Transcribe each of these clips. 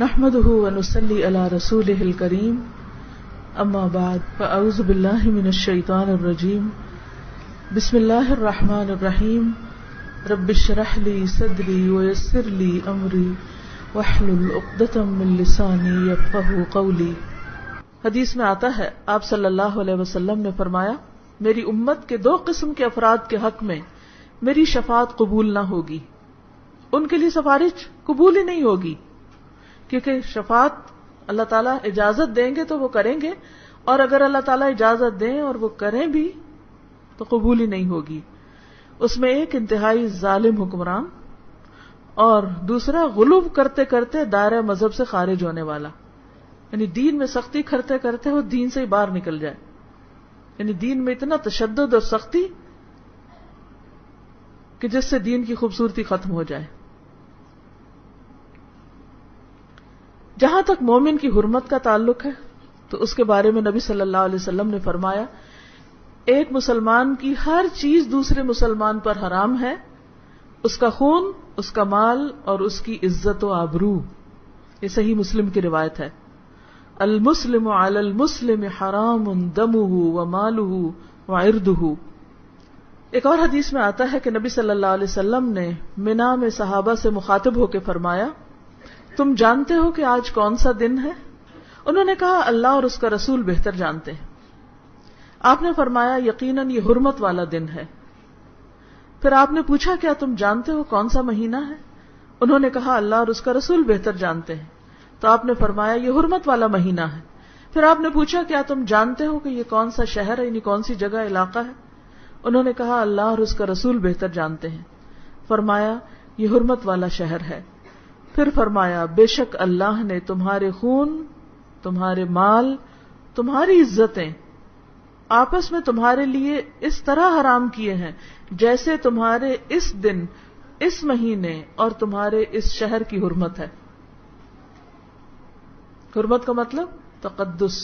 نحمده ونصلي على رسوله الكريم اما بعد فاعوذ بالله من الشيطان الرجيم بسم الله الرحمن الرحيم رب اشرح لي صدري ويسر لي امري واحلل عقدة من لساني يفقهوا قولي۔ حدیث میں آتا ہے آپ صلی اللہ علیہ وسلم نے فرمایا میری امت کے دو قسم کے افراد کے حق میں میری شفاعت قبول نہ ہوگی، ان کے لیے سفارش قبول ہی نہیں ہوگی، کیونکہ شفاعت اللہ تعالیٰ اجازت دیں گے تو وہ کریں گے، اور اگر اللہ تعالیٰ اجازت دیں اور وہ کریں بھی تو قبول ہی نہیں ہوگی۔ اس میں ایک انتہائی ظالم حکمران اور دوسرا غلو کرتے کرتے دائرہ مذہب سے خارج ہونے والا، یعنی دین میں سختی کرتے کرتے وہ دین سے ہی باہر نکل جائے، یعنی دین میں اتنا تشدد اور سختی کہ جس سے دین کی خوبصورتی ختم ہو جائے۔ جہاں تک مومن کی حرمت کا تعلق ہے تو اس کے بارے میں نبی صلی اللہ علیہ وسلم نے فرمایا ایک مسلمان کی ہر چیز دوسرے مسلمان پر حرام ہے، اس کا خون، اس کا مال اور اس کی عزت و آبرو۔ یہ صحیح مسلم کی روایت ہے۔ المسلم علی المسلم حرام دمہ ومالہ وعرضہ۔ ایک اور حدیث میں آتا ہے کہ نبی صلی اللہ علیہ وسلم نے منا میں صحابہ سے مخاطب ہو کے فرمایا تم جانتے ہو کہ آج کون سا دن ہے؟ انہوں نے کہا اللہ اور اس کا رسول بہتر جانتے ہیں۔ آپ نے فرمایا یقیناً یہ حرمت والا دن ہے۔ پھر آپ نے پوچھا کیا تم جانتے ہو کون سا مہینہ ہے؟ انہوں نے کہا اللہ اور اس کا رسول بہتر جانتے ہیں۔ تو آپ نے فرمایا یہ حرمت والا مہینہ ہے۔ پھر آپ نے پوچھا کیا تم جانتے ہو کہ یہ کون سا شہر ہے، یعنی کون سی جگہ، علاقہ ہے؟ انہوں نے کہا اللہ اور اس کا رسول بہتر جانتے ہیں۔ فرمایا یہ حرمت والا شہر ہے۔ پھر فرمایا بے شک اللہ نے تمہارے خون، تمہارے مال، تمہاری عزتیں آپس میں تمہارے لیے اس طرح حرام کیے ہیں جیسے تمہارے اس دن، اس مہینے اور تمہارے اس شہر کی حرمت ہے۔ حرمت کا مطلب تقدس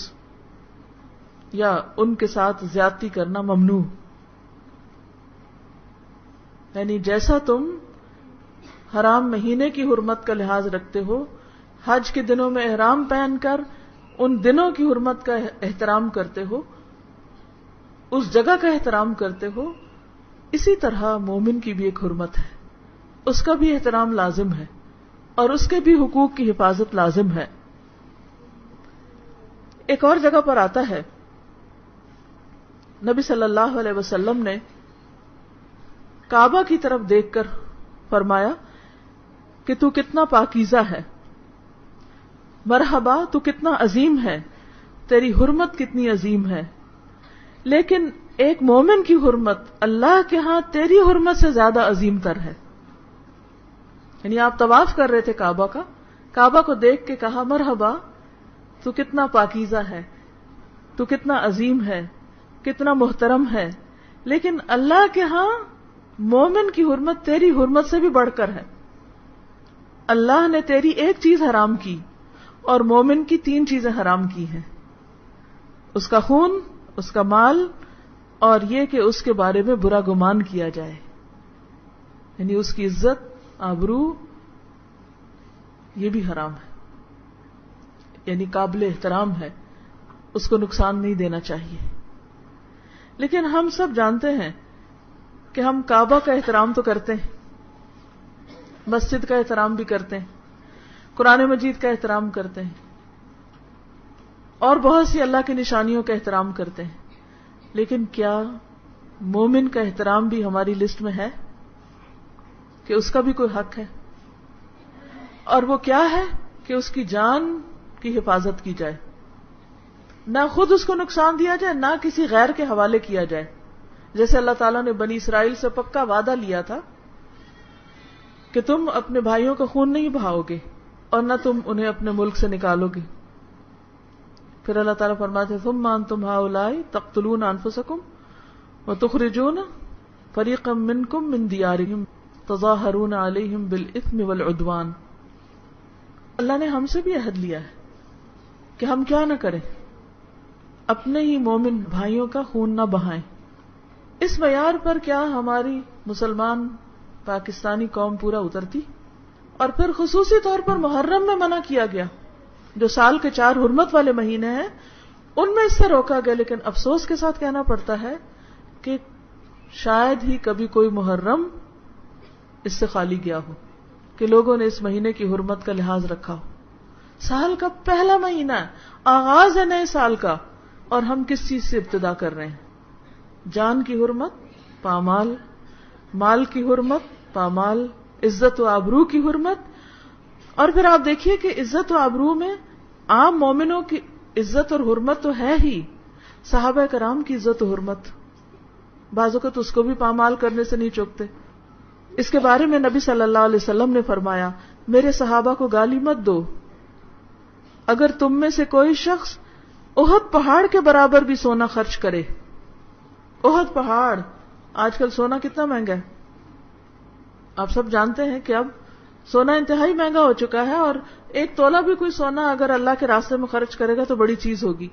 یا ان کے ساتھ زیادتی کرنا ممنوع، یعنی جیسا تم حرام مہینے کی حرمت کا لحاظ رکھتے ہو، حج کے دنوں میں احرام پہن کر ان دنوں کی حرمت کا احترام کرتے ہو، اس جگہ کا احترام کرتے ہو، اسی طرح مومن کی بھی ایک حرمت ہے، اس کا بھی احترام لازم ہے اور اس کے بھی حقوق کی حفاظت لازم ہے۔ ایک اور جگہ پر آتا ہے نبی صلی اللہ علیہ وسلم نے کعبہ کی طرف دیکھ کر فرمایا کہ تو کتنا پاکیزہ ہے، مرحبا تو کتنا عظیم ہے، تیری حرمت کتنی عظیم ہے، لیکن ایک مومن کی حرمت اللہ کے ہاں تیری حرمت سے زیادہ عظیم تر ہے۔ یعنی آپ طواف کر رہے تھے کعبہ کا، کعبہ کو دیکھ کے کہا مرحبا تو کتنا پاکیزہ ہے، تو کتنا عظیم ہے، کتنا محترم ہے، لیکن اللہ کے ہاں مومن کی حرمت تیری حرمت سے بھی بڑھ کر ہے۔ اللہ نے تیری ایک چیز حرام کی اور مومن کی 3 چیزیں حرام کی ہیں، اس کا خون، اس کا مال اور یہ کہ اس کے بارے میں برا گمان کیا جائے، یعنی اس کی عزت، آبرو، یہ بھی حرام ہے، یعنی قابل احترام ہے، اس کو نقصان نہیں دینا چاہیے۔ لیکن ہم سب جانتے ہیں کہ ہم کعبہ کا احترام تو کرتے ہیں، مسجد کا احترام بھی کرتے ہیں، قرآن مجید کا احترام کرتے ہیں اور بہت سی اللہ کی نشانیوں کا احترام کرتے ہیں، لیکن کیا مومن کا احترام بھی ہماری لسٹ میں ہے کہ اس کا بھی کوئی حق ہے؟ اور وہ کیا ہے کہ اس کی جان کی حفاظت کی جائے، نہ خود اس کو نقصان دیا جائے، نہ کسی غیر کے حوالے کیا جائے، جیسے اللہ تعالیٰ نے بنی اسرائیل سے پکا وعدہ لیا تھا کہ تم اپنے بھائیوں کا خون نہیں بہاؤ گے اور نہ تم انہیں اپنے ملک سے نکالو گے۔ پھر اللہ تعالیٰ فرماتے ثم انتم ہؤلاء تقتلون انفسکم وتخرجون فریقا منکم من دیارہم تظاہرون علیہم بالاثم والعدوان۔ اللہ نے ہم سے بھی عہد لیا ہے کہ ہم کیا نہ کریں، اپنے ہی مومن بھائیوں کا خون نہ بہائیں۔ اس معیار پر کیا ہماری مسلمان پاکستانی قوم پورا اترتی؟ اور پھر خصوصی طور پر محرم میں منع کیا گیا، جو سال کے 4 حرمت والے مہینے ہیں ان میں اس سے روکا گیا. لیکن افسوس کے ساتھ کہنا پڑتا ہے کہ شاید ہی کبھی کوئی محرم اس سے خالی گیا ہو کہ لوگوں نے اس مہینے کی حرمت کا لحاظ رکھا ہو. سال کا پہلا مہینہ ہے، آغاز ہے نئے سال کا، اور ہم کس چیز سے ابتدا کر رہے ہیں؟ جان کی حرمت پامال، مال کی حرمت پامال، عزت و آبرو کی حرمت. اور پھر آپ دیکھیے کہ عزت و آبرو میں عام مومنوں کی عزت اور حرمت تو ہے ہی، صحابہ کرام کی عزت و حرمت بعض اوقات اس کو بھی پامال کرنے سے نہیں چوکتے. اس کے بارے میں نبی صلی اللہ علیہ وسلم نے فرمایا، میرے صحابہ کو گالی مت دو، اگر تم میں سے کوئی شخص احد پہاڑ کے برابر بھی سونا خرچ کرے. احد پہاڑ، آج کل سونا کتنا مہنگا ہے، آپ سب جانتے ہیں کہ اب سونا انتہائی مہنگا ہو چکا ہے، اور 1 تولہ بھی کوئی سونا اگر اللہ کے راستے میں خرچ کرے گا تو بڑی چیز ہوگی.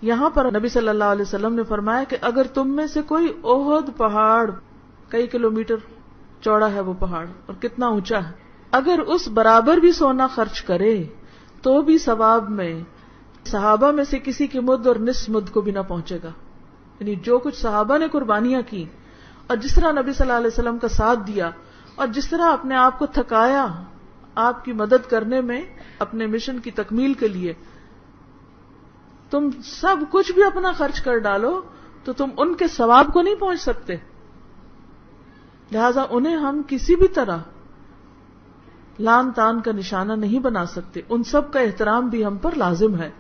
یہاں پر نبی صلی اللہ علیہ وسلم نے فرمایا کہ اگر تم میں سے کوئی احد پہاڑ، کئی کلومیٹر چوڑا ہے وہ پہاڑ اور کتنا اونچا ہے، اگر اس برابر بھی سونا خرچ کرے تو بھی ثواب میں صحابہ میں سے کسی کی مد اور نصف مد کو بھی نہ پہنچے گا. یعنی جو کچھ صحابہ نے قربانیاں کی اور جس طرح نبی صلی اللہ علیہ وسلم کا ساتھ دیا اور جس طرح اپنے آپ کو تھکایا آپ کی مدد کرنے میں اپنے مشن کی تکمیل کے لیے، تم سب کچھ بھی اپنا خرچ کر ڈالو تو تم ان کے ثواب کو نہیں پہنچ سکتے. لہذا انہیں ہم کسی بھی طرح لان تان کا نشانہ نہیں بنا سکتے، ان سب کا احترام بھی ہم پر لازم ہے.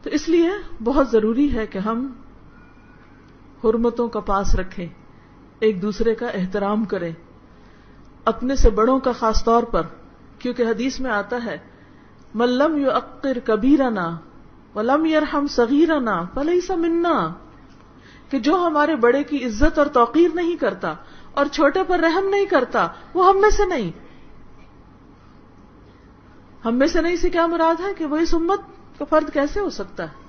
تو اس لیے بہت ضروری ہے کہ ہم حرمتوں کا پاس رکھیں، ایک دوسرے کا احترام کریں، اپنے سے بڑوں کا خاص طور پر، کیونکہ حدیث میں آتا ہے من لم یعقر کبیرنا ولم یرحم صغیرنا فلیس منا، کہ جو ہمارے بڑے کی عزت اور توقیر نہیں کرتا اور چھوٹے پر رحم نہیں کرتا وہ ہم میں سے نہیں. ہم میں سے نہیں سے کیا مراد ہے کہ وہ اس امت کا فرد کیسے ہو سکتا ہے؟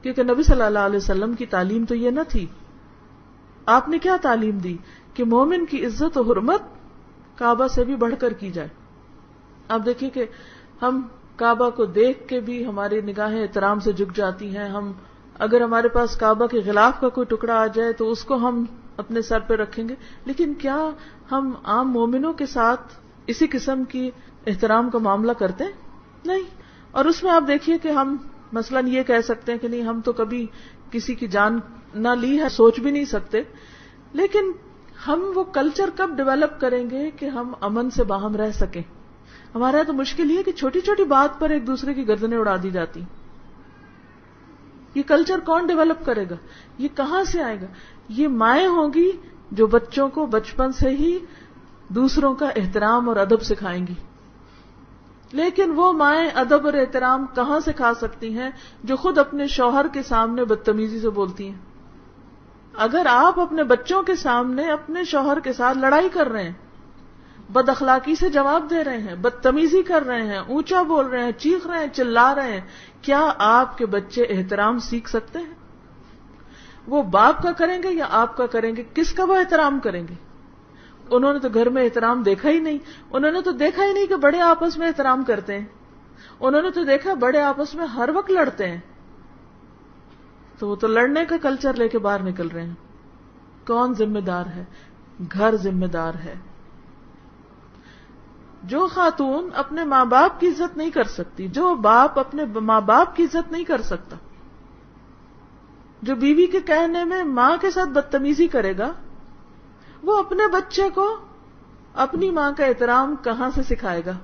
کیونکہ نبی صلی اللہ علیہ وسلم کی تعلیم تو یہ نہ تھی. آپ نے کیا تعلیم دی کہ مومن کی عزت و حرمت کعبہ سے بھی بڑھ کر کی جائے. آپ دیکھیے کہ ہم کعبہ کو دیکھ کے بھی ہماری نگاہیں احترام سے جھک جاتی ہیں. ہم اگر ہمارے پاس کعبہ کے غلاف کا کوئی ٹکڑا آ جائے تو اس کو ہم اپنے سر پہ رکھیں گے، لیکن کیا ہم عام مومنوں کے ساتھ اسی قسم کی احترام کا معاملہ کرتے ہیں؟ نہیں. اور اس میں آپ دیکھیے کہ ہم مثلاً یہ کہہ سکتے ہیں کہ نہیں ہم تو کبھی کسی کی جان نہ لی ہے، سوچ بھی نہیں سکتے، لیکن ہم وہ کلچر کب ڈیولپ کریں گے کہ ہم امن سے باہم رہ سکیں؟ ہمارا تو مشکل یہ ہے کہ چھوٹی چھوٹی بات پر ایک دوسرے کی گردنیں اڑا دی جاتی. یہ کلچر کون ڈیولپ کرے گا؟ یہ کہاں سے آئے گا؟ یہ مائیں ہوں گی جو بچوں کو بچپن سے ہی دوسروں کا احترام اور ادب سکھائیں گی. لیکن وہ مائیں ادب اور احترام کہاں سکھا سکتی ہیں جو خود اپنے شوہر کے سامنے بدتمیزی سے بولتی ہیں؟ اگر آپ اپنے بچوں کے سامنے اپنے شوہر کے ساتھ لڑائی کر رہے ہیں، بد اخلاقی سے جواب دے رہے ہیں، بدتمیزی کر رہے ہیں، اونچا بول رہے ہیں، چیخ رہے ہیں، چلا رہے ہیں، کیا آپ کے بچے احترام سیکھ سکتے ہیں؟ وہ باپ کا کریں گے یا آپ کا کریں گے؟ کس کا وہ احترام کریں گے؟ انہوں نے تو گھر میں احترام دیکھا ہی نہیں. انہوں نے تو دیکھا ہی نہیں کہ بڑے آپس میں احترام کرتے ہیں. انہوں نے تو دیکھا بڑے آپس میں ہر وقت لڑتے ہیں. تو وہ تو لڑنے کا کلچر لے کے باہر نکل رہے ہیں. کون ذمہ دار ہے؟ گھر ذمہ دار ہے. جو خاتون اپنے ماں باپ کی عزت نہیں کر سکتی، جو باپ اپنے ماں باپ کی عزت نہیں کر سکتا، جو بیوی کے کہنے میں ماں کے ساتھ بدتمیزی کرے گا، وہ اپنے بچے کو اپنی ماں کا احترام کہاں سے سکھائے گا؟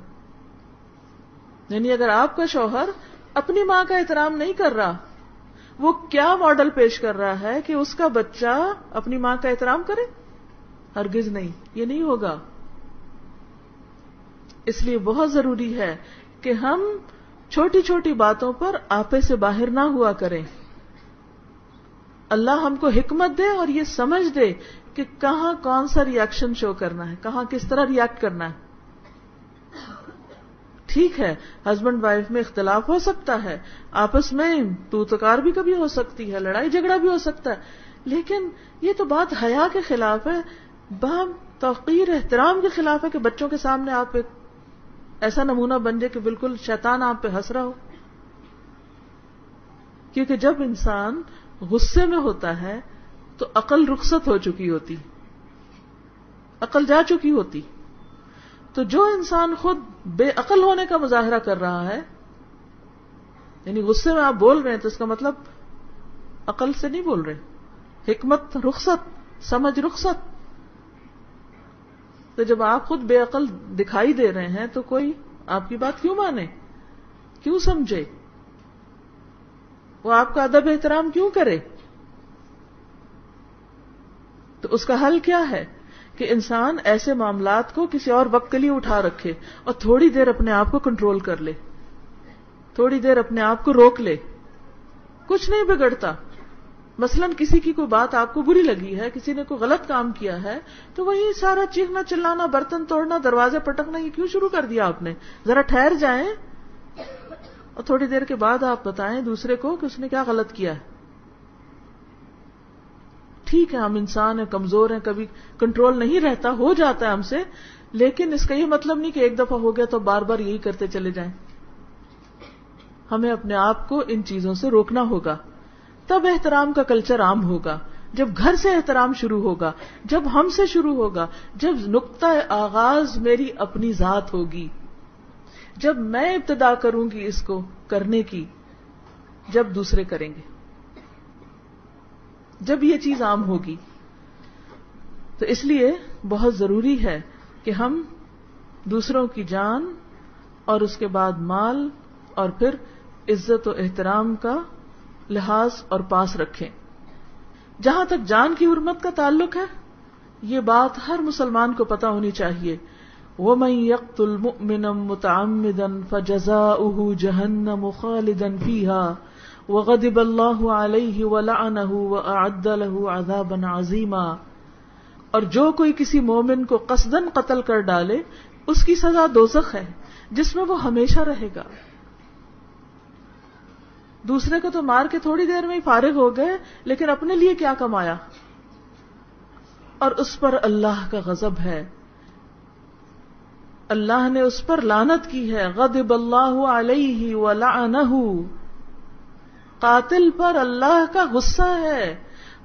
یعنی اگر آپ کا شوہر اپنی ماں کا احترام نہیں کر رہا، وہ کیا ماڈل پیش کر رہا ہے کہ اس کا بچہ اپنی ماں کا احترام کرے؟ ہرگز نہیں، یہ نہیں ہوگا. اس لیے بہت ضروری ہے کہ ہم چھوٹی چھوٹی باتوں پر آپے سے باہر نہ ہوا کریں. اللہ ہم کو حکمت دے اور یہ سمجھ دے کہ کہاں کون سا ری ایکشن شو کرنا ہے، کہاں کس طرح ری ایکٹ کرنا ہے. ٹھیک ہے، ہسبینڈ وائف میں اختلاف ہو سکتا ہے، آپس میں تو تکار بھی کبھی ہو سکتی ہے، لڑائی جھگڑا بھی ہو سکتا ہے، لیکن یہ تو بات حیا کے خلاف ہے. بہم توقیر احترام کے خلاف ہے کہ بچوں کے سامنے آپ ایک ایسا نمونہ بن جائے کہ بالکل شیطان آپ پہ ہنس رہا ہو. کیونکہ جب انسان غصے میں ہوتا ہے تو عقل رخصت ہو چکی ہوتی، عقل جا چکی ہوتی. تو جو انسان خود بے عقل ہونے کا مظاہرہ کر رہا ہے، یعنی غصے میں آپ بول رہے ہیں تو اس کا مطلب عقل سے نہیں بول رہے، حکمت رخصت، سمجھ رخصت. تو جب آپ خود بے عقل دکھائی دے رہے ہیں تو کوئی آپ کی بات کیوں مانے، کیوں سمجھے، وہ آپ کا ادب احترام کیوں کرے؟ تو اس کا حل کیا ہے کہ انسان ایسے معاملات کو کسی اور وقت کے لیے اٹھا رکھے اور تھوڑی دیر اپنے آپ کو کنٹرول کر لے، تھوڑی دیر اپنے آپ کو روک لے. کچھ نہیں بگڑتا. مثلا کسی کی کوئی بات آپ کو بری لگی ہے، کسی نے کوئی غلط کام کیا ہے، تو وہی سارا چیخنا چلانا، برتن توڑنا، دروازے پٹکنا، یہ کیوں شروع کر دیا آپ نے؟ ذرا ٹھہر جائیں اور تھوڑی دیر کے بعد آپ بتائیں دوسرے کو کہ اس نے کیا غلط کیا ہے. ٹھیک ہے ہم انسان ہیں، کمزور ہیں، کبھی کنٹرول نہیں رہتا، ہو جاتا ہے ہم سے، لیکن اس کا یہ مطلب نہیں کہ ایک دفعہ ہو گیا تو بار بار یہی کرتے چلے جائیں. ہمیں اپنے آپ کو ان چیزوں سے روکنا ہوگا. تب احترام کا کلچر عام ہوگا. جب گھر سے احترام شروع ہوگا، جب ہم سے شروع ہوگا، جب نقطہ آغاز میری اپنی ذات ہوگی، جب میں ابتدا کروں گی اس کو کرنے کی، جب دوسرے کریں گے، جب یہ چیز عام ہوگی. تو اس لیے بہت ضروری ہے کہ ہم دوسروں کی جان اور اس کے بعد مال اور پھر عزت و احترام کا لحاظ اور پاس رکھیں. جہاں تک جان کی حرمت کا تعلق ہے، یہ بات ہر مسلمان کو پتہ ہونی چاہیے. وَمَن يَقْتُلْ مُؤْمِنًا مُتَعَمِّدًا فَجَزَاؤُهُ جَهَنَّمُ خَالِدًا فِيهَا وَغَضِبَ اللَّهُ عَلَيْهِ وَلَعَنَهُ وَأَعَدَّ لَهُ عَذَابًا عَظِيمًا. اور جو کوئی کسی مومن کو قصداً قتل کر ڈالے، اس کی سزا دوزخ ہے جس میں وہ ہمیشہ رہے گا. دوسرے کو تو مار کے تھوڑی دیر میں ہی فارغ ہو گئے، لیکن اپنے لیے کیا کمایا؟ اور اس پر اللہ کا غضب ہے، اللہ نے اس پر لعنت کی ہے. غضب اللہ علیہ ولعنہ. قاتل پر اللہ کا غصہ ہے،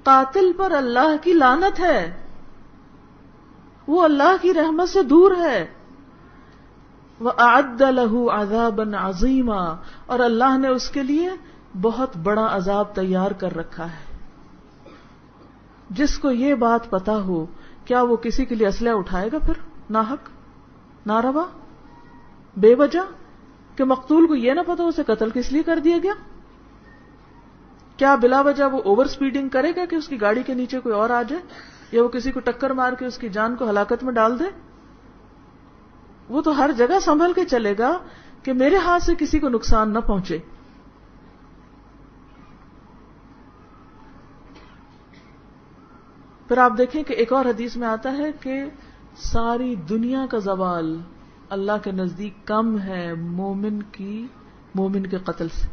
قاتل پر اللہ کی لعنت ہے، وہ اللہ کی رحمت سے دور ہے. وَأَعَدَّ لَهُ عَذَابًا عَظِيمًا. اور اللہ نے اس کے لیے بہت بڑا عذاب تیار کر رکھا ہے. جس کو یہ بات پتا ہو، کیا وہ کسی کے لیے اسلحہ اٹھائے گا پھر ناحق، ناروا، بے وجہ؟ کہ مقتول کو یہ نہ پتا اسے قتل کس لیے کر دیا گیا؟ کیا بلا وجہ وہ اوور سپیڈنگ کرے گا کہ اس کی گاڑی کے نیچے کوئی اور آ جائے، یا وہ کسی کو ٹکر مار کے اس کی جان کو ہلاکت میں ڈال دے؟ وہ تو ہر جگہ سنبھل کے چلے گا کہ میرے ہاتھ سے کسی کو نقصان نہ پہنچے. پھر آپ دیکھیں کہ ایک اور حدیث میں آتا ہے کہ ساری دنیا کا زوال اللہ کے نزدیک کم ہے مومن کے قتل سے.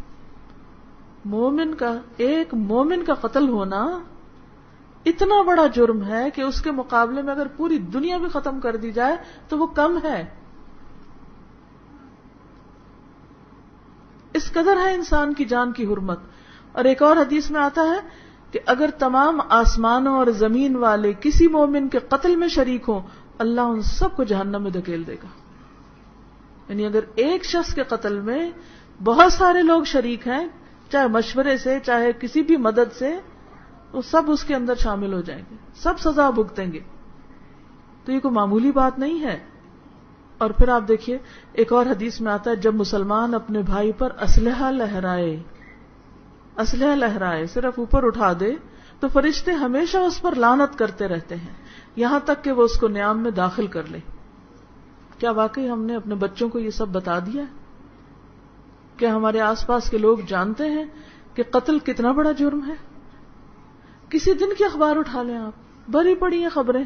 ایک مومن کا قتل ہونا اتنا بڑا جرم ہے کہ اس کے مقابلے میں اگر پوری دنیا بھی ختم کر دی جائے تو وہ کم ہے. اس قدر ہے انسان کی جان کی حرمت. اور ایک اور حدیث میں آتا ہے کہ اگر تمام آسمانوں اور زمین والے کسی مومن کے قتل میں شریک ہوں، اللہ ان سب کو جہنم میں دھکیل دے گا. یعنی اگر ایک شخص کے قتل میں بہت سارے لوگ شریک ہیں، چاہے مشورے سے چاہے کسی بھی مدد سے، وہ سب اس کے اندر شامل ہو جائیں گے، سب سزا بھگتیں گے. تو یہ کوئی معمولی بات نہیں ہے. اور پھر آپ دیکھیے ایک اور حدیث میں آتا ہے جب مسلمان اپنے بھائی پر اسلحہ لہرائے صرف اوپر اٹھا دے تو فرشتے ہمیشہ اس پر لعنت کرتے رہتے ہیں یہاں تک کہ وہ اس کو نیام میں داخل کر لے. کیا واقعی ہم نے اپنے بچوں کو یہ سب بتا دیا؟ کیا ہمارے آس پاس کے لوگ جانتے ہیں کہ قتل کتنا بڑا جرم ہے؟ کسی دن کی اخبار اٹھا لیں آپ، بھری پڑی ہیں خبریں،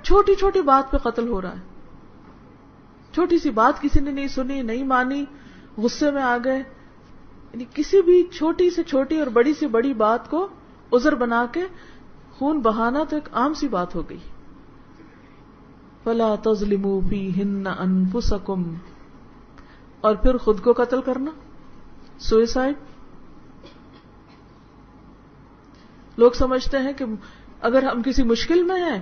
چھوٹی چھوٹی بات پہ قتل ہو رہا ہے. چھوٹی سی بات کسی نے نہیں سنی، نہیں مانی، غصے میں آ گئے. یعنی کسی بھی چھوٹی سے چھوٹی اور بڑی سے بڑی بات کو عذر بنا کے خون بہانا تو ایک عام سی بات ہو گئی. فلا تظلموا فیہن انفسکم، اور پھر خود کو قتل کرنا، سوئسائڈ. لوگ سمجھتے ہیں کہ اگر ہم کسی مشکل میں ہیں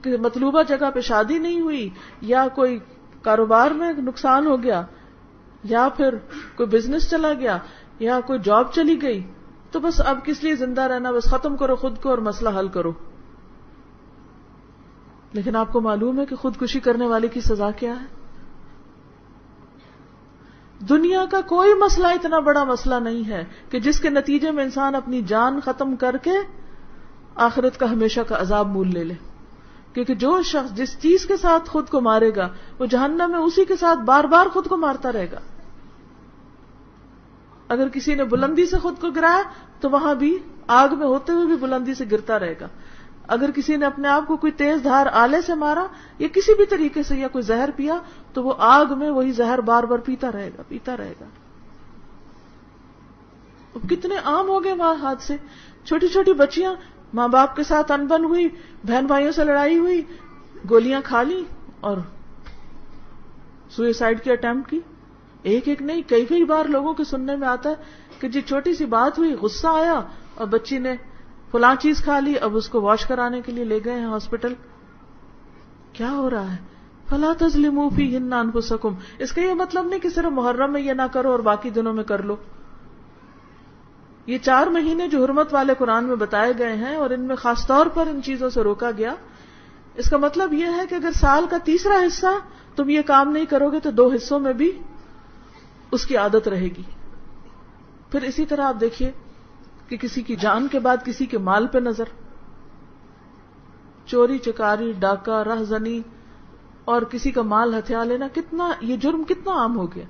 کہ مطلوبہ جگہ پہ شادی نہیں ہوئی، یا کوئی کاروبار میں نقصان ہو گیا، یا پھر کوئی بزنس چلا گیا، یا کوئی جاب چلی گئی، تو بس اب کس لیے زندہ رہنا، بس ختم کرو خود کو اور مسئلہ حل کرو. لیکن آپ کو معلوم ہے کہ خودکشی کرنے والے کی سزا کیا ہے؟ دنیا کا کوئی مسئلہ اتنا بڑا مسئلہ نہیں ہے کہ جس کے نتیجے میں انسان اپنی جان ختم کر کے آخرت کا ہمیشہ کا عذاب مول لے لے. کیونکہ جو شخص جس چیز کے ساتھ خود کو مارے گا وہ جہنم میں اسی کے ساتھ بار بار خود کو مارتا رہے گا. اگر کسی نے بلندی سے خود کو گرایا تو وہاں بھی آگ میں ہوتے ہوئے بھی بلندی سے گرتا رہے گا. اگر کسی نے اپنے آپ کو کوئی تیز دھار آلے سے مارا یا کسی بھی طریقے سے یا کوئی زہر پیا تو وہ آگ میں وہی زہر بار بار پیتا رہے گا. کتنے عام ہو گئے وہاں حادثے. چھوٹی چھوٹی بچیاں ماں باپ کے ساتھ انبن ہوئی، بہن بھائیوں سے لڑائی ہوئی، گولیاں کھا لی اور سوئسائڈ کی اٹیمپٹ کی. ایک نہیں کئی بار لوگوں کے سننے میں آتا ہے کہ جی چھوٹی سی بات ہوئی، غصہ آیا اور بچی نے فلاں چیز کھا لی، اب اس کو واش کرانے کے لیے لے گئے ہیں ہاسپٹل. کیا ہو رہا ہے؟ فلا تظلموا فیہن انفسکم. اس کا یہ مطلب نہیں کہ صرف محرم میں یہ نہ کرو اور باقی دنوں میں کر لو. یہ 4 مہینے جو حرمت والے قرآن میں بتائے گئے ہیں اور ان میں خاص طور پر ان چیزوں سے روکا گیا، اس کا مطلب یہ ہے کہ اگر سال کا تیسرا حصہ تم یہ کام نہیں کرو گے تو 2 حصوں میں بھی اس کی عادت رہے گی. پھر اسی طرح آپ دیکھیے کہ کسی کی جان کے بعد کسی کے مال پہ نظر، چوری چکاری، ڈاکہ، رہزنی اور کسی کا مال ہتھیا لینا، یہ جرم کتنا عام ہو گیا.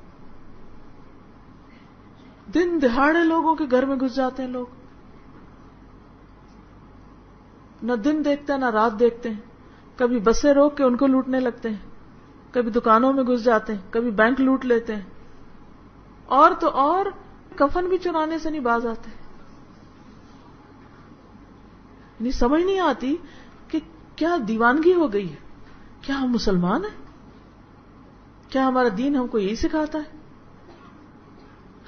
دن دہاڑے لوگوں کے گھر میں گھس جاتے ہیں لوگ، نہ دن دیکھتے ہیں نہ رات دیکھتے ہیں. کبھی بسیں روک کے ان کو لوٹنے لگتے ہیں، کبھی دکانوں میں گھس جاتے ہیں، کبھی بینک لوٹ لیتے ہیں، اور تو اور کفن بھی چرانے سے نہیں باز آتے. یعنی سمجھ نہیں آتی کہ کیا دیوانگی ہو گئی ہے. کیا ہم مسلمان ہیں؟ کیا ہمارا دین ہم کو یہی سکھاتا ہے؟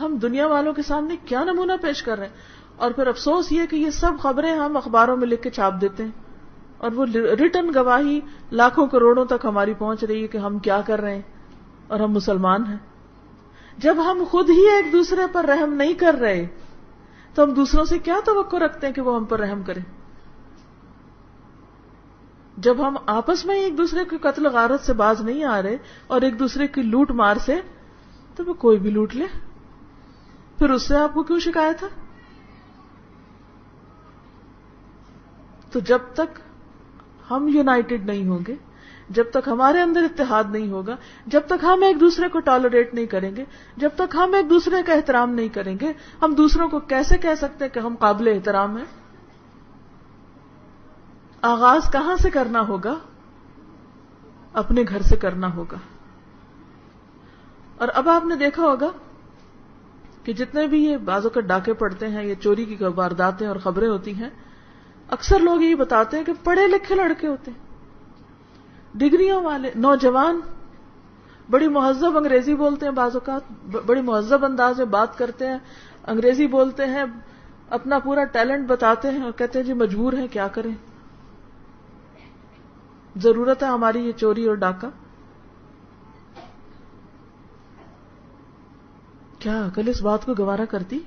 ہم دنیا والوں کے سامنے کیا نمونہ پیش کر رہے ہیں. اور پھر افسوس یہ کہ یہ سب خبریں ہم اخباروں میں لکھ کے چھاپ دیتے ہیں اور وہ ریٹن گواہی لاکھوں کروڑوں تک ہماری پہنچ رہی ہے کہ ہم کیا کر رہے ہیں اور ہم مسلمان ہیں. جب ہم خود ہی ایک دوسرے پر رحم نہیں کر رہے تو ہم دوسروں سے کیا توقع رکھتے ہیں کہ وہ ہم پر رحم کریں. جب ہم آپس میں ایک دوسرے کے قتل غارت سے باز نہیں آ رہے اور ایک دوسرے کی لوٹ مار سے، تو وہ کوئی بھی لوٹ لے، پھر اس سے آپ کو کیوں شکایت ہے؟ تو جب تک ہم یونائٹڈ نہیں ہوں گے، جب تک ہمارے اندر اتحاد نہیں ہوگا، جب تک ہم ایک دوسرے کو ٹالریٹ نہیں کریں گے، جب تک ہم ایک دوسرے کا احترام نہیں کریں گے، ہم دوسروں کو کیسے کہہ سکتے ہیں کہ ہم قابل احترام ہیں؟ آغاز کہاں سے کرنا ہوگا؟ اپنے گھر سے کرنا ہوگا. اور اب آپ نے دیکھا ہوگا کہ جتنے بھی یہ بعضوں کے ڈاکے پڑتے ہیں، یہ چوری کی وارداتیں اور خبریں ہوتی ہیں، اکثر لوگ یہ بتاتے ہیں کہ پڑھے لکھے لڑکے ہوتے ہیں، ڈگریوں والے نوجوان، بڑی مہذب انگریزی بولتے ہیں، بعض اوقات بڑی مہذب انداز میں بات کرتے ہیں، انگریزی بولتے ہیں، اپنا پورا ٹیلنٹ بتاتے ہیں اور کہتے ہیں جی مجبور ہیں، کیا کریں، ضرورت ہے ہماری یہ چوری اور ڈاکہ. کیا عقل اس بات کو گوارا کرتی؟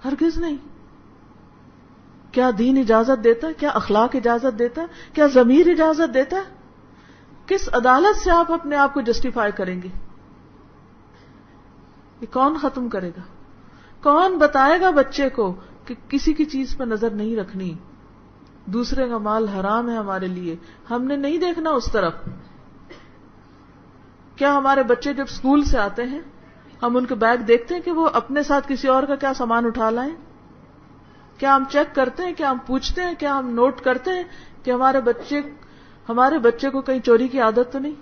ہرگز نہیں. کیا دین اجازت دیتا ہے؟ کیا اخلاق اجازت دیتا ہے؟ کیا ضمیر اجازت دیتا ہے؟ کس عدالت سے آپ اپنے آپ کو جسٹیفائی کریں گے؟ یہ کون ختم کرے گا؟ کون بتائے گا بچے کو کہ کسی کی چیز پہ نظر نہیں رکھنی، دوسرے کا مال حرام ہے ہمارے لیے، ہم نے نہیں دیکھنا اس طرف؟ کیا ہمارے بچے جب اسکول سے آتے ہیں ہم ان کے بیگ دیکھتے ہیں کہ وہ اپنے ساتھ کسی اور کا کیا سامان اٹھا لائیں؟ کیا ہم چیک کرتے ہیں؟ کیا ہم پوچھتے ہیں؟ کیا ہم نوٹ کرتے ہیں کہ ہمارے بچے کو کہیں چوری کی عادت تو نہیں؟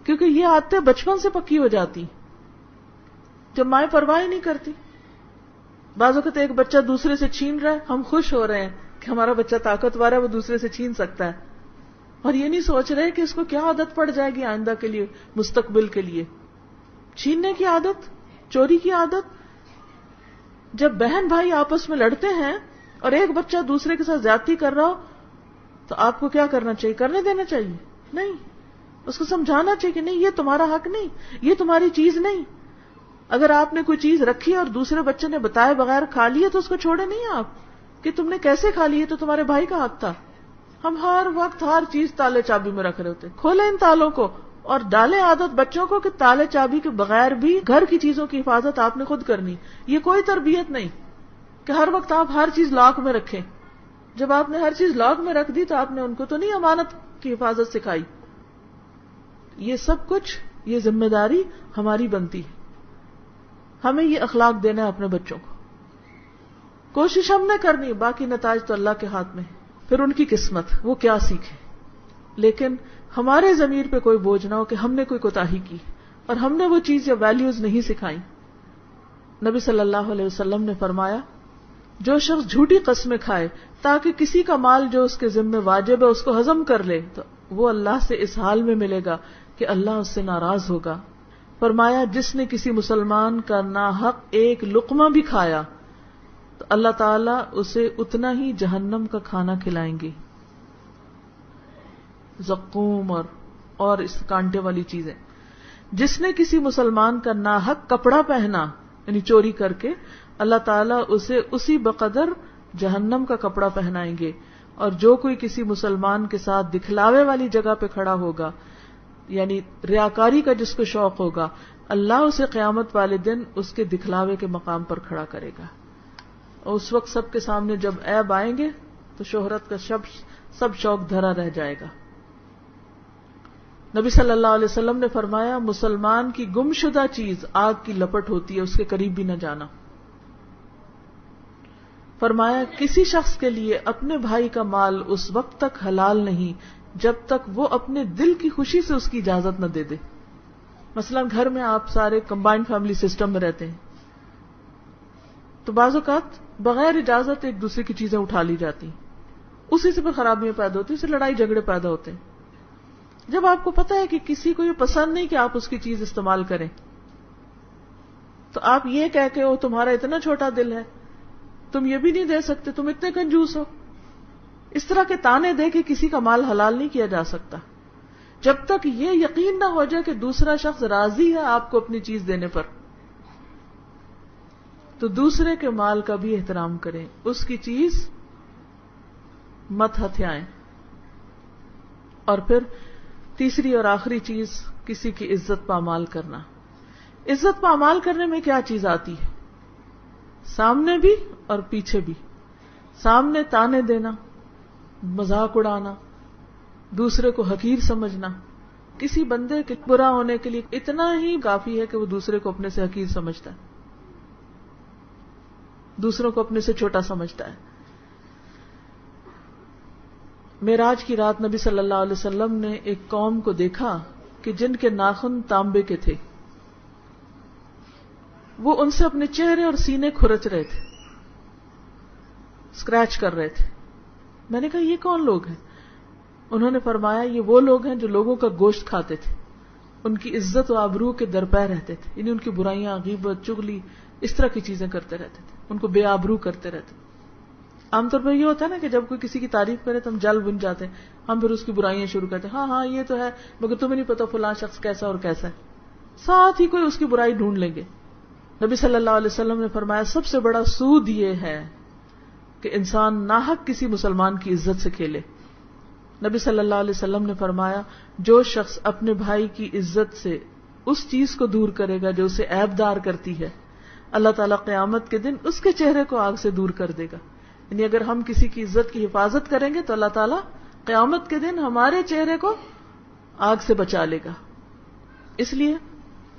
کیونکہ یہ عادتیں بچپن سے پکی ہو جاتی جب مائیں پرواہ نہیں کرتی. بعض اوقات ایک بچہ دوسرے سے چھین رہا ہے، ہم خوش ہو رہے ہیں کہ ہمارا بچہ طاقتور ہے، وہ دوسرے سے چھین سکتا ہے، اور یہ نہیں سوچ رہے کہ اس کو کیا عادت پڑ جائے گی آئندہ کے لیے، مستقبل کے لیے. چھیننے کی عادت، چوری کی عادت. جب بہن بھائی آپس میں لڑتے ہیں اور ایک بچہ دوسرے کے ساتھ زیادتی کر رہا ہو تو آپ کو کیا کرنا چاہیے؟ کرنے دینا چاہیے؟ نہیں، اس کو سمجھانا چاہیے کہ نہیں، یہ تمہارا حق نہیں، یہ تمہاری چیز نہیں. اگر آپ نے کوئی چیز رکھی اور دوسرے بچے نے بتائے بغیر کھا لی تو اس کو چھوڑے نہیں آپ کہ تم نے کیسے کھا لی، تو تمہارے بھائی کا حق تھا. ہم ہر وقت ہر چیز تالے چابی میں رکھ رہے ہوتے. کھولیں ان تالوں کو اور ڈالیں عادت بچوں کو کہ تالے چابی کے بغیر بھی گھر کی چیزوں کی حفاظت آپ نے خود کرنی. یہ کوئی تربیت نہیں کہ ہر وقت آپ ہر چیز لاک میں رکھیں. جب آپ نے ہر چیز لاک میں رکھ دی تو آپ نے ان کو تو نہیں امانت کی حفاظت سکھائی. یہ سب کچھ، یہ ذمہ داری ہماری بنتی ہے. ہمیں یہ اخلاق دینا ہے اپنے بچوں کو. کوشش ہم نے کرنی، باقی نتائج تو اللہ کے ہاتھ میں ہے. پھر ان کی قسمت، وہ کیا سیکھیں. لیکن ہمارے ضمیر پہ کوئی بوجھ نہ ہو کہ ہم نے کوئی کوتاہی کی اور ہم نے وہ چیز یا ویلیوز نہیں سکھائیں. نبی صلی اللہ علیہ وسلم نے فرمایا، جو شخص جھوٹی قسمیں کھائے تاکہ کسی کا مال جو اس کے ذمہ واجب ہے اس کو ہضم کر لے تو وہ اللہ سے اس حال میں ملے گا کہ اللہ اس سے ناراض ہوگا. فرمایا، جس نے کسی مسلمان کا ناحق ایک لقمہ بھی کھایا تو اللہ تعالیٰ اسے اتنا ہی جہنم کا کھانا کھلائیں گے. زقوم اور اس کانٹے والی چیزیں. جس نے کسی مسلمان کا ناحق کپڑا پہنا یعنی چوری کر کے، اللہ تعالیٰ اسے اسی بقدر جہنم کا کپڑا پہنائیں گے. اور جو کوئی کسی مسلمان کے ساتھ دکھلاوے والی جگہ پہ کھڑا ہوگا یعنی ریاکاری کا جس کو شوق ہوگا، اللہ اسے قیامت والے دن اس کے دکھلاوے کے مقام پر کھڑا کرے گا. اور اس وقت سب کے سامنے جب عیب آئیں گے تو شہرت کا سب شوق دھرا رہ جائے گا. نبی صلی اللہ علیہ وسلم نے فرمایا، مسلمان کی گم شدہ چیز آگ کی لپٹ ہوتی ہے، اس کے قریب بھی نہ جانا. فرمایا، کسی شخص کے لیے اپنے بھائی کا مال اس وقت تک حلال نہیں جب تک وہ اپنے دل کی خوشی سے اس کی اجازت نہ دے دے. مثلا گھر میں آپ سارے کمبائنڈ فیملی سسٹم میں رہتے ہیں تو بعض اوقات بغیر اجازت ایک دوسرے کی چیزیں اٹھا لی جاتی ہیں، اسی سے پھر خرابیاں پیدا ہوتی ہیں، اس سے لڑائی جھگڑے پیدا ہوتے ہیں. جب آپ کو پتا ہے کہ کسی کو یہ پسند نہیں کہ آپ اس کی چیز استعمال کریں تو آپ یہ کہہ کے وہ تمہارا اتنا چھوٹا دل ہے، تم یہ بھی نہیں دے سکتے، تم اتنے کنجوس ہو، اس طرح کے تانے دے کے کسی کا مال حلال نہیں کیا جا سکتا جب تک یہ یقین نہ ہو جائے کہ دوسرا شخص راضی ہے آپ کو اپنی چیز دینے پر. تو دوسرے کے مال کا بھی احترام کریں، اس کی چیز مت ہتھیائیں. اور پھر تیسری اور آخری چیز، کسی کی عزت پامال کرنا. عزت پامال کرنے میں کیا چیز آتی ہے؟ سامنے بھی اور پیچھے بھی. سامنے تانے دینا، مذاق اڑانا، دوسرے کو حقیر سمجھنا. کسی بندے کے برا ہونے کے لیے اتنا ہی کافی ہے کہ وہ دوسرے کو اپنے سے حقیر سمجھتا ہے، دوسروں کو اپنے سے چھوٹا سمجھتا ہے. معراج کی رات نبی صلی اللہ علیہ وسلم نے ایک قوم کو دیکھا کہ جن کے ناخن تانبے کے تھے، وہ ان سے اپنے چہرے اور سینے کھرچ رہے تھے، اسکریچ کر رہے تھے. میں نے کہا یہ کون لوگ ہیں؟ انہوں نے فرمایا یہ وہ لوگ ہیں جو لوگوں کا گوشت کھاتے تھے، ان کی عزت و آبرو کے درپے رہتے تھے، یعنی ان کی برائیاں، غیبت، چغلی، اس طرح کی چیزیں کرتے رہتے تھے، ان کو بے آبرو کرتے رہتے تھے. عام طور پر یہ ہوتا ہے نا کہ جب کوئی کسی کی تعریف کرے تو ہم جل بن جاتے ہیں، ہم پھر اس کی برائیاں شروع کرتے ہیں. ہاں یہ تو ہے مگر تمہیں نہیں پتا فلاں شخص کیسا اور کیسا ہے، ساتھ ہی کوئی اس کی برائی ڈھونڈ لیں گے. نبی صلی اللہ علیہ وسلم نے فرمایا سب سے بڑا سود یہ ہے کہ انسان ناحق کسی مسلمان کی عزت سے کھیلے. نبی صلی اللہ علیہ وسلم نے فرمایا جو شخص اپنے بھائی کی عزت سے اس چیز کو دور کرے گا جو اسے عیب دار کرتی ہے، اللہ تعالیٰ قیامت کے دن اس کے چہرے کو آگ سے دور کر دے گا. یعنی اگر ہم کسی کی عزت کی حفاظت کریں گے تو اللہ تعالیٰ قیامت کے دن ہمارے چہرے کو آگ سے بچا لے گا. اس لیے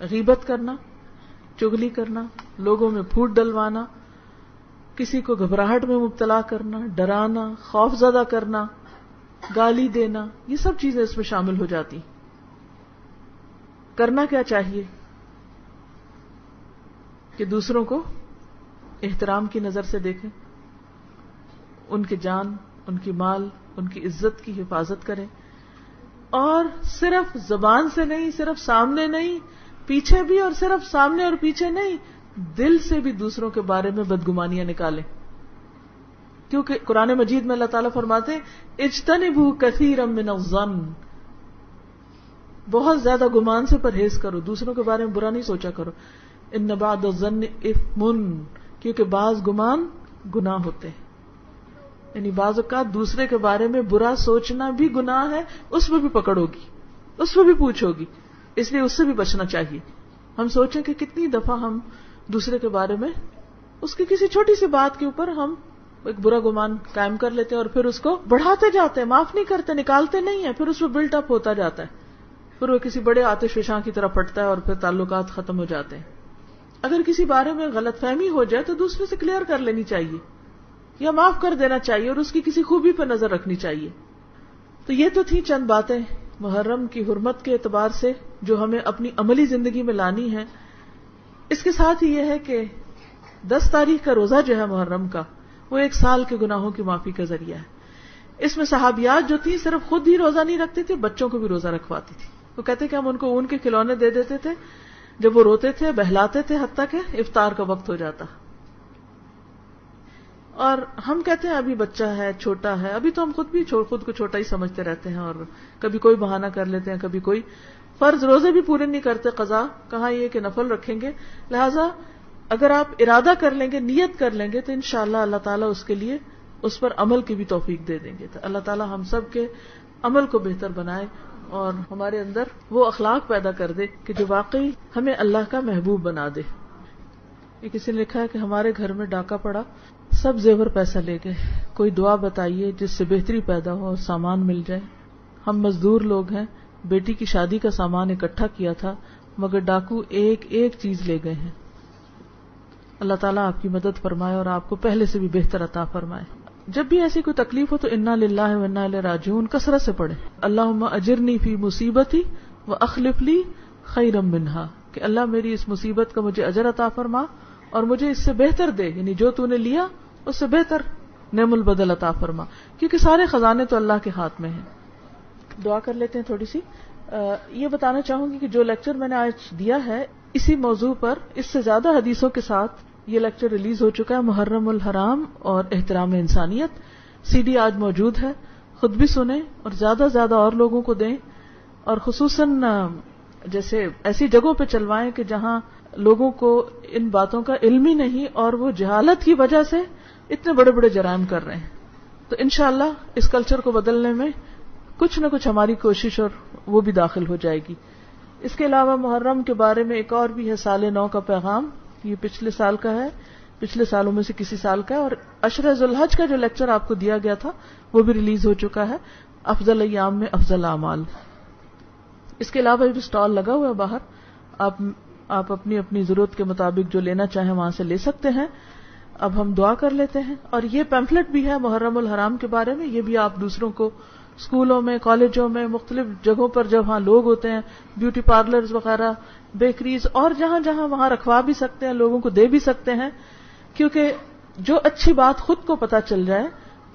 غیبت کرنا، چغلی کرنا، لوگوں میں پھوٹ ڈلوانا، کسی کو گھبراہٹ میں مبتلا کرنا، ڈرانا، خوف زدہ کرنا، گالی دینا، یہ سب چیزیں اس میں شامل ہو جاتی. کرنا کیا چاہیے کہ دوسروں کو احترام کی نظر سے دیکھیں، ان کی جان، ان کی مال، ان کی عزت کی حفاظت کریں. اور صرف زبان سے نہیں، صرف سامنے نہیں، پیچھے بھی، اور صرف سامنے اور پیچھے نہیں، دل سے بھی دوسروں کے بارے میں بدگمانیاں نکالیں. کیونکہ قرآن مجید میں اللہ تعالیٰ فرماتے ہیں اجتنبوا کثیرا من الظن، بہت زیادہ گمان سے پرہیز کرو، دوسروں کے بارے میں برا نہیں سوچا کرو. ان بعض الظن اثم، کیونکہ بعض گمان گناہ ہوتے ہیں. یعنی بعض اوقات دوسرے کے بارے میں برا سوچنا بھی گناہ ہے، اس میں بھی پکڑ ہوگی، اس میں بھی پوچھ ہوگی، اس لیے اس سے بھی بچنا چاہیے. ہم سوچیں کہ کتنی دفعہ ہم دوسرے کے بارے میں اس کی کسی چھوٹی سی بات کے اوپر ہم ایک برا گمان قائم کر لیتے ہیں اور پھر اس کو بڑھاتے جاتے ہیں، معاف نہیں کرتے، نکالتے نہیں ہیں، پھر اس میں بلٹ اپ ہوتا جاتا ہے، پھر وہ کسی بڑے آتش فشاں کی طرح پھٹتا ہے اور پھر تعلقات ختم ہو جاتے ہیں. اگر کسی بارے میں غلط فہمی ہو جائے تو دوسرے سے کلیئر کر لینی چاہیے یا معاف کر دینا چاہیے اور اس کی کسی خوبی پر نظر رکھنی چاہیے. تو یہ تو تھی چند باتیں محرم کی حرمت کے اعتبار سے جو ہمیں اپنی عملی زندگی میں لانی ہے. اس کے ساتھ ہی یہ ہے کہ 10 تاریخ کا روزہ جو ہے محرم کا، وہ 1 سال کے گناہوں کی معافی کا ذریعہ ہے. اس میں صحابیات جو تھی صرف خود ہی روزہ نہیں رکھتی تھی، بچوں کو بھی روزہ رکھواتی تھی. وہ کہتے کہ ہم ان کو اون کے کھلونے دے دیتے تھے، جب وہ روتے تھے بہلاتے تھے حتیٰ کہ افطار کا وقت ہو جاتا. اور ہم کہتے ہیں ابھی بچہ ہے، چھوٹا ہے، ابھی تو ہم خود بھی خود کو چھوٹا ہی سمجھتے رہتے ہیں اور کبھی کوئی بہانہ کر لیتے ہیں، کبھی کوئی فرض روزے بھی پورے نہیں کرتے، قضا کہاں یہ کہ نفل رکھیں گے. لہٰذا اگر آپ ارادہ کر لیں گے، نیت کر لیں گے تو انشاءاللہ اللہ تعالیٰ اس کے لیے اس پر عمل کی بھی توفیق دے دیں گے. تو اللہ تعالیٰ ہم سب کے عمل کو بہتر بنائے اور ہمارے اندر وہ اخلاق پیدا کر دے کہ جو واقعی ہمیں اللہ کا محبوب بنا دے. یہ کسی نے لکھا ہے کہ ہمارے گھر میں ڈاکہ پڑا، سب زیور پیسہ لے گئے، کوئی دعا بتائیے جس سے بہتری پیدا ہو اور سامان مل جائے. ہم مزدور لوگ ہیں، بیٹی کی شادی کا سامان اکٹھا کیا تھا مگر ڈاکو ایک ایک چیز لے گئے ہیں. اللہ تعالیٰ آپ کی مدد فرمائے اور آپ کو پہلے سے بھی بہتر عطا فرمائے. جب بھی ایسی کوئی تکلیف ہو تو انا للہ و انا الیہ راجعون کثرت سے پڑھیں. اللہم اجرنی فی مصیبتی واخلف لی خیرا منہا، کہ اللہ میری اس مصیبت کا مجھے اجر عطا فرما اور مجھے اس سے بہتر دے، یعنی جو تو نے لیا اس سے بہتر نعم البدل عطا فرما، کیونکہ سارے خزانے تو اللہ کے ہاتھ میں ہیں. دعا کر لیتے ہیں تھوڑی سی. یہ بتانا چاہوں گی کہ جو لیکچر میں نے آج دیا ہے اسی موضوع پر اس سے زیادہ حدیثوں کے ساتھ یہ لیکچر ریلیز ہو چکا ہے، محرم الحرام اور احترام انسانیت. CD آج موجود ہے، خود بھی سنیں اور زیادہ سے زیادہ اور لوگوں کو دیں، اور خصوصاً جیسے ایسی جگہوں پہ چلوائیں کہ جہاں لوگوں کو ان باتوں کا علم ہی نہیں اور وہ جہالت کی وجہ سے اتنے بڑے بڑے جرائم کر رہے ہیں. تو انشاءاللہ اس کلچر کو بدلنے میں کچھ نہ کچھ ہماری کوشش اور وہ بھی داخل ہو جائے گی. اس کے علاوہ محرم کے بارے میں ایک اور بھی ہے، سال نو کا پیغام. یہ پچھلے سال کا ہے، پچھلے سالوں میں سے کسی سال کا ہے. اور عشر ذوالحج کا جو لیکچر آپ کو دیا گیا تھا وہ بھی ریلیز ہو چکا ہے، افضل ایام میں افضل اعمال. اس کے علاوہ بھی اسٹال لگا ہوا ہے باہر، آپ اپنی اپنی ضرورت کے مطابق جو لینا چاہیں وہاں سے لے سکتے ہیں. اب ہم دعا کر لیتے ہیں. اور یہ پیمفلٹ بھی ہے محرم الحرام کے بارے میں، یہ بھی آپ دوسروں کو اسکولوں میں، کالجوں میں، مختلف جگہوں پر جب وہاں لوگ ہوتے ہیں، بیوٹی پارلرز وغیرہ، بیکریز اور جہاں جہاں وہاں رکھوا بھی سکتے ہیں، لوگوں کو دے بھی سکتے ہیں. کیونکہ جو اچھی بات خود کو پتہ چل جائے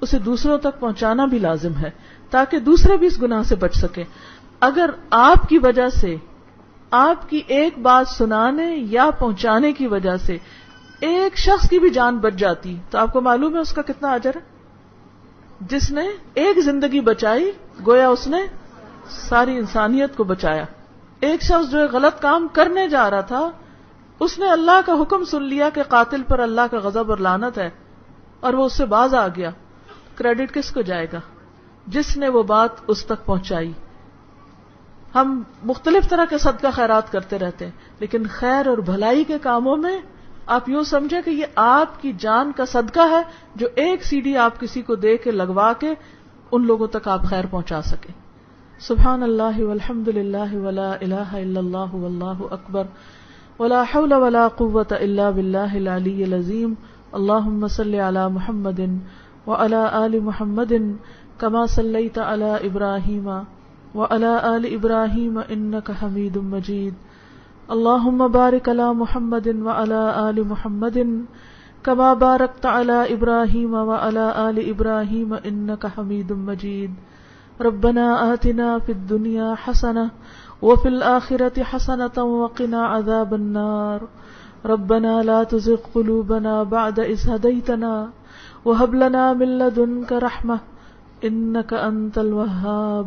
اسے دوسروں تک پہنچانا بھی لازم ہے تاکہ دوسرے بھی اس گناہ سے بچ سکیں. اگر آپ کی وجہ سے، آپ کی ایک بات سنانے یا پہنچانے کی وجہ سے ایک شخص کی بھی جان بچ جاتی تو آپ کو معلوم ہے اس کا کتنا اجر ہے. جس نے ایک زندگی بچائی گویا اس نے ساری انسانیت کو بچایا. ایک شخص جو غلط کام کرنے جا رہا تھا اس نے اللہ کا حکم سن لیا کہ قاتل پر اللہ کا غضب اور لعنت ہے اور وہ اس سے باز آ گیا. کریڈٹ کس کو جائے گا؟ جس نے وہ بات اس تک پہنچائی. ہم مختلف طرح کے صدقہ خیرات کرتے رہتے ہیں لیکن خیر اور بھلائی کے کاموں میں آپ یوں سمجھیں کہ یہ آپ کی جان کا صدقہ ہے جو ایک CD آپ کسی کو دے کے لگوا کے ان لوگوں تک آپ خیر پہنچا سکیں. سبحان اللہ والحمد للہ ولا الہ الا اللہ واللہ اکبر ولا حول ولا قوة الا باللہ العلی العظیم. اللہم صل علی محمد وعلی آل محمد کما صلیت علی ابراہیم وعلی آل ابراہیم انک حمید مجید. اللہم بارک علی محمد وعلی آل محمد کما بارکت علی ابراہیم وعلی آل ابراہیم انک حمید مجید. ربنا آتنا فی الدنیا حسنہ وفی الآخرۃ حسنۃ وقنا عذاب النار ربنا لا تزغ قلوبنا بعد إذ هديتنا وهب لنا من لدنك رحمة إنك أنت الوهاب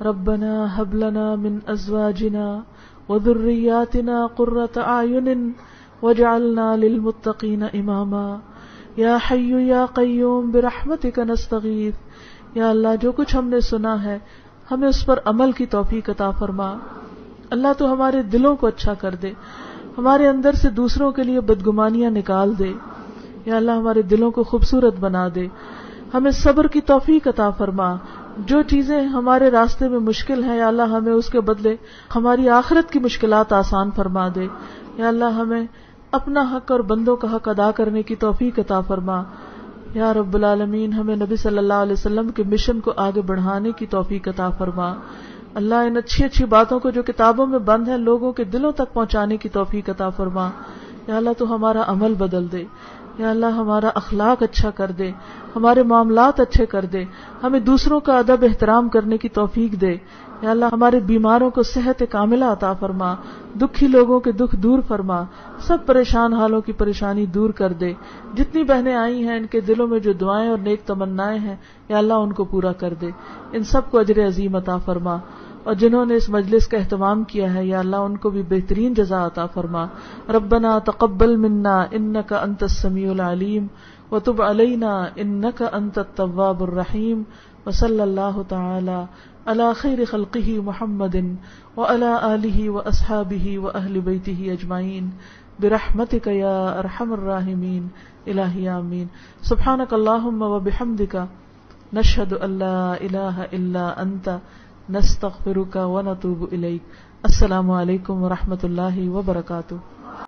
ربنا هب لنا من أزواجنا وذرياتنا قرة أعين واجعلنا للمتقين إماما یا حی یا قیوم برحمتک نستغیث۔ یا اللہ جو کچھ ہم نے سنا ہے ہمیں اس پر عمل کی توفیق عطا فرما۔ اللہ تو ہمارے دلوں کو اچھا کر دے، ہمارے اندر سے دوسروں کے لیے بدگمانیاں نکال دے۔ یا اللہ ہمارے دلوں کو خوبصورت بنا دے، ہمیں صبر کی توفیق عطا فرما۔ جو چیزیں ہمارے راستے میں مشکل ہیں یا اللہ ہمیں اس کے بدلے ہماری آخرت کی مشکلات آسان فرما دے۔ یا اللہ ہمیں اپنا حق اور بندوں کا حق ادا کرنے کی توفیق عطا فرما۔ یا رب العالمین ہمیں نبی صلی اللہ علیہ وسلم کے مشن کو آگے بڑھانے کی توفیق عطا فرما۔ اللہ ان اچھی اچھی باتوں کو جو کتابوں میں بند ہیں لوگوں کے دلوں تک پہنچانے کی توفیق عطا فرما۔ یا اللہ تو ہمارا عمل بدل دے، یا اللہ ہمارا اخلاق اچھا کر دے، ہمارے معاملات اچھے کر دے، ہمیں دوسروں کا ادب احترام کرنے کی توفیق دے۔ یا اللہ ہمارے بیماروں کو صحت کاملہ عطا فرما، دکھی لوگوں کے دکھ دور فرما، سب پریشان حالوں کی پریشانی دور کر دے۔ جتنی بہنیں آئی ہیں ان کے دلوں میں جو دعائیں اور نیک تمنائیں ہیں یا اللہ ان کو پورا کر دے، ان سب کو اجر عظیم عطا فرما۔ اور جنہوں نے اس مجلس کا اہتمام کیا ہے یا اللہ ان کو بھی بہترین جزا عطا فرما۔ ربنا تقبل منا انک انت السمیع العلیم وتب علینا انک انت التواب الرحیم وصلی اللہ تعالی علی خیر خلقہ محمد وعلی آلہ واصحابہ واہل بیتہ اجمعین برحمتک یا ارحم الراحمین الہی آمین۔ سبحانک اللہم وبحمدک نشہد ان لا الہ الا انت نستغفرک ونتوب الیک۔ السلام علیکم ورحمۃ اللہ وبرکاتہ۔